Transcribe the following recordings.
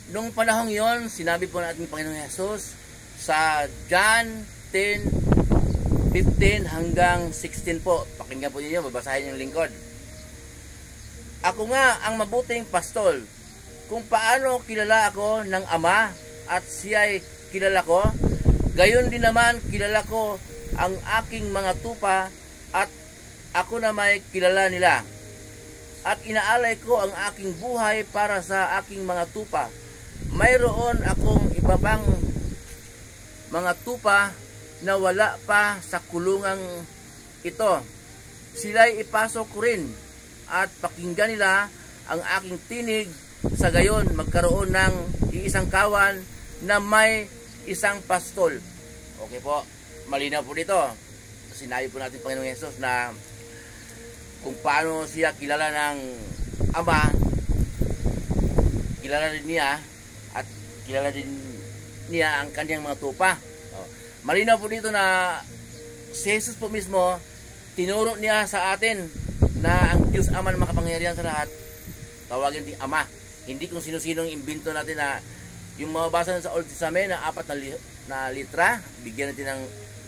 nung panahong yon, sinabi po natin ng Panginoong Hesus sa John 10:15 hanggang 16 po. Pakinggan po niyo, babasahin yung lingkod. Ako nga ang mabuting pastol. Kung paano kilala ako ng Ama at siya'y kilala ko, gayon din naman kilala ko ang aking mga tupa at ako na may kilala nila. At inaalay ko ang aking buhay para sa aking mga tupa. Mayroon akong iba pang mga tupa na wala pa sa kulungang ito. Sila'y ipasok ko rin at pakinggan nila ang aking tinig. Sa gayon, magkaroon ng iisang kawan na may isang pastol. Okay po, malinaw po dito. Sinabi po natin Panginoong Hesus na kung paano siya kilala ng Ama, kilala din niya at kilala din niya ang kanyang mga tupa. Malinaw po dito na si Jesus po mismo, tinuro niya sa atin na ang Diyos Ama na makapangyarihan sa lahat, tawagin din Ama. Hindi kung sino-sino yung imbento natin na yung mababasa sa Old Testament na 4 na litra, bigyan natin ng,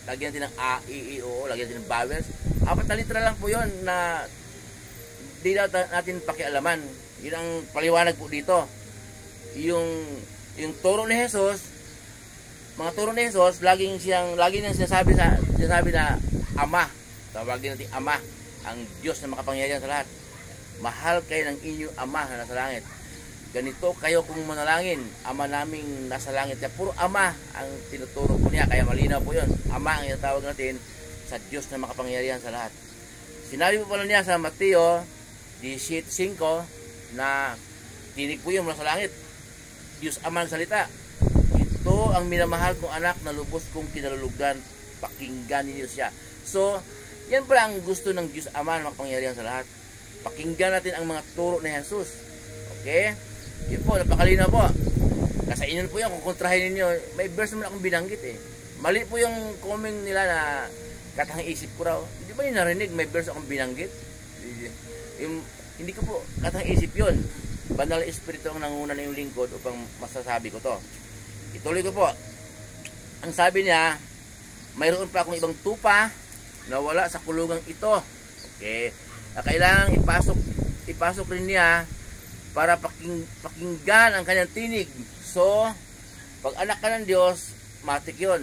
lagyan natin ng A, I, I, O, lagyan natin ng vowels. 4 na litra lang po yun na di natin pakialaman. Yun ang paliwanag po dito. Yung turo ni Jesus, mga turo ni Jesus, lagi niyang sinasabi na Ama. Tawagin natin Ama, ang Diyos na makapangyarihan sa lahat. Mahal kayo ng inyong Ama na nasa langit. Ganito kayo kung manalangin, Ama naming nasa langit. Kaya puro Ama ang tinuturo po niya. Kaya malinaw po yun. Ama ang itawag natin sa Diyos na makapangyarihan sa lahat. Sinabi po pala niya sa Mateo 17:5 na tinig po yun mula sa langit. Diyos Ama ang salita. Ito ang minamahal kong anak na lubos kong kinalulugan. Pakinggan ninyo siya. So, yan pala ang gusto ng Diyos Ama na makapangyarihan sa lahat. Pakinggan natin ang mga turo ni Jesus. Okay? Yun po, napakalinaw po. Nasa inyo po yan, kung kontrahin ninyo, may verse naman akong binanggit eh. Mali po yung comment nila na katang isip ko raw. Hindi ba yung narinig, may verse akong binanggit? Hindi ko po, katang isip yun. Banal Espiritu ang nanguna na yung lingkod upang masasabi ko to. Ituloy ko po. Ang sabi niya, mayroon pa akong ibang tupa na wala sa kulungang ito. Okay. Kailangan ipasok rin niya para pakinggan ang kanyang tinig. So, pag anak ka ng Diyos, matik yun.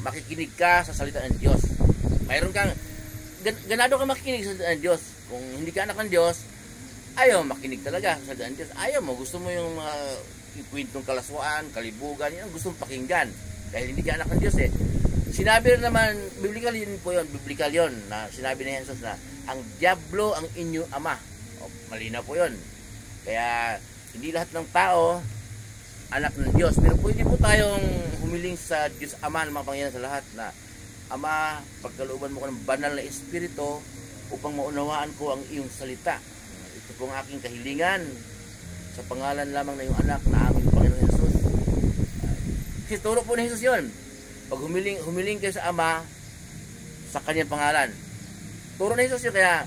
Makikinig ka sa salita ng Diyos. Mayroon kang, ganado ka makikinig sa salita ng Diyos. Kung hindi ka anak ng Diyos, ayaw makinig talaga sa salita ng Diyos. Ayaw mo, gusto mo yung mga kwentong kalaswaan, kalibugan, yun ang gusto mong pakinggan. Dahil hindi ka anak ng Diyos eh. Sinabi rin naman, biblical yun po yun, biblical yun, na sinabi ni Jesus na, ang Diablo ang inyong ama. O, malinaw po yun. Kaya, hindi lahat ng tao, anak ng Diyos. Pero pwede po tayong humiling sa Diyos Ama na makapangyarihan sa lahat na, Ama, pagkalooban mo ko ng banal na Espiritu upang maunawaan ko ang iyong salita. Ito po ang aking kahilingan sa pangalan lamang na iyong anak na aming Panginoon Jesus. Kasi turo po ni Jesus yun. Pag humiling kayo sa Ama sa kanyang pangalan. Turo ni Jesus yun, kaya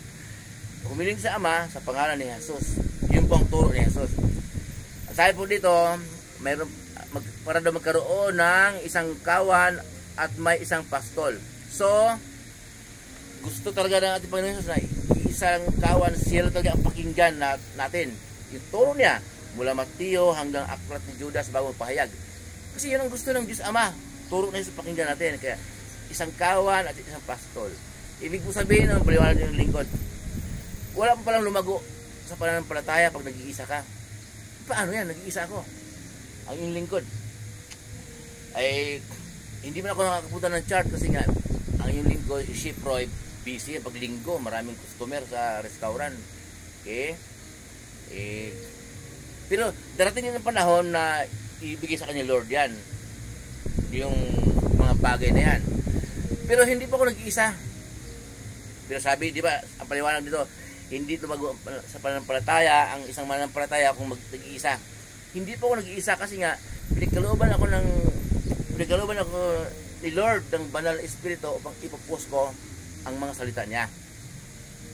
humiling sa Ama sa pangalan ni Jesus. Yun po ang turo ni Jesus. Sabi po dito, para daw magkaroon ng isang kawan at may isang pastol. So, gusto talaga ng ating Panginoon Jesus na isang kawan, siya talaga ang pakinggan natin. Yung turo niya, mula Mateo hanggang aklat ni Judas bago pahayag. Kasi yun ang gusto ng Diyos Ama. Turo na yung pakinggan natin. Kaya isang kawan at isang pastol. Ibig po sabihin ng paliwanag ng lingkod, wala pa palang lumago sa pananampalataya pag nag-iisa ka. Paano yan? Nag-iisa ako. Ang iyong lingkod ay hindi man ako nakakapunta ng chart kasi nga ang iyong lingkod si Chef Roy busy pag linggo, maraming customer sa restaurant. Okay? Pero darating yun ng panahon na ibigay sa kanya Lord yan, yung mga bagay na yan. Pero hindi pa ako nag-iisa. Pero sabi, di ba, ang paliwanag dito, hindi tumago sa pananampalataya ang isang mananampalataya kung nag-iisa. Hindi pa ako nag-iisa kasi nga pinagkalooban ako ni Lord ng banal espiritu upang ipopost ko ang mga salita niya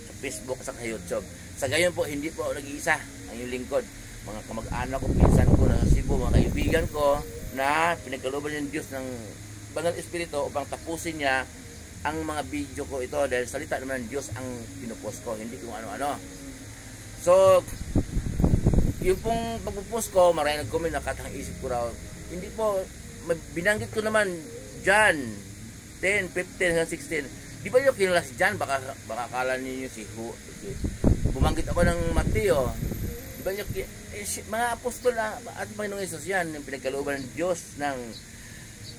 sa Facebook at sa YouTube. Sa gayon po, hindi po ako nag-iisa ang iyong lingkod. mga kamag-anak ko, pinsan ko na sa Cebu, mga kaibigan ko na pinagkalooban ng Diyos ng Banal Espiritu upang tapusin niya ang mga video ko ito dahil salita naman ng Diyos ang pinupost ko, hindi kung ano-ano. So, yung pong pagpupost ko, maraming nag-comment na katang isip ko raw. Hindi po, binanggit ko naman John 10, 15 hanggang 16. Di ba yung kinala si John? Baka akala ninyo bumanggit ako ng Mateo. Di ba yung mga apostol at Panginoong Hesus yan, yung pinagkalooban ng Diyos, ng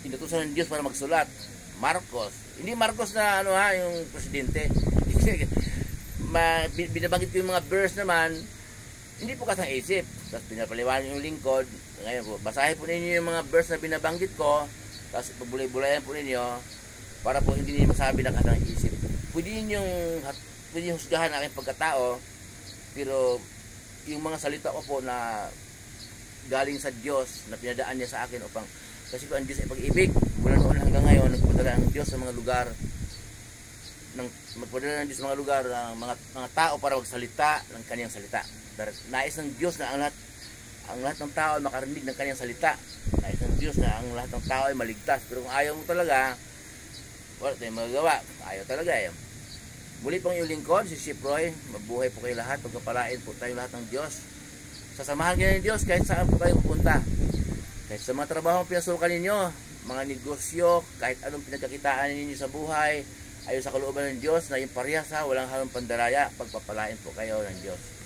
inutusan ng Diyos para magsulat. Marcos. Hindi Marcos na yung presidente. Binabanggit ko yung mga verse naman, hindi po kasang isip. Tapos pinapaliwanag yung lingkod. Ngayon po, basahin po ninyo yung mga verse na binabanggit ko. Tapos pabulay-bulayan po ninyo para po hindi ninyo masabi na kasang isip. Pwede ninyong husgahan ang aking pagkatao, pero yung mga salita ko po na galing sa Diyos, na pinadaan niya sa akin upang, kasi po ang Diyos ay pag-ibig. Mula noon hanggang ngayon, nagpadala ang Diyos sa mga lugar, magpadala ng Diyos sa mga lugar, mga tao para magsalita ng kanyang salita. Nais ng Diyos na ang lahat ng tao ay makarinig ng kanyang salita. Nais ng Diyos na ang lahat ng tao ay maligtas. Pero kung ayaw mo talaga, wala tayong magagawa. Ayaw talaga eh. Muli pong yung lingkod, si Chef Roy. Mabuhay po kayo lahat. Pagkapalain po tayo lahat ng Diyos. Sasamahan kayo ng Diyos kahit saan po kayo pupunta. Kahit sa mga trabaho pinasukan ninyo, mga negosyo, kahit anong pinagkakitaan ninyo sa buhay, ayon sa kalooban ng Diyos na yung parehas walang halong pandaraya, pagpapalain po kayo ng Diyos.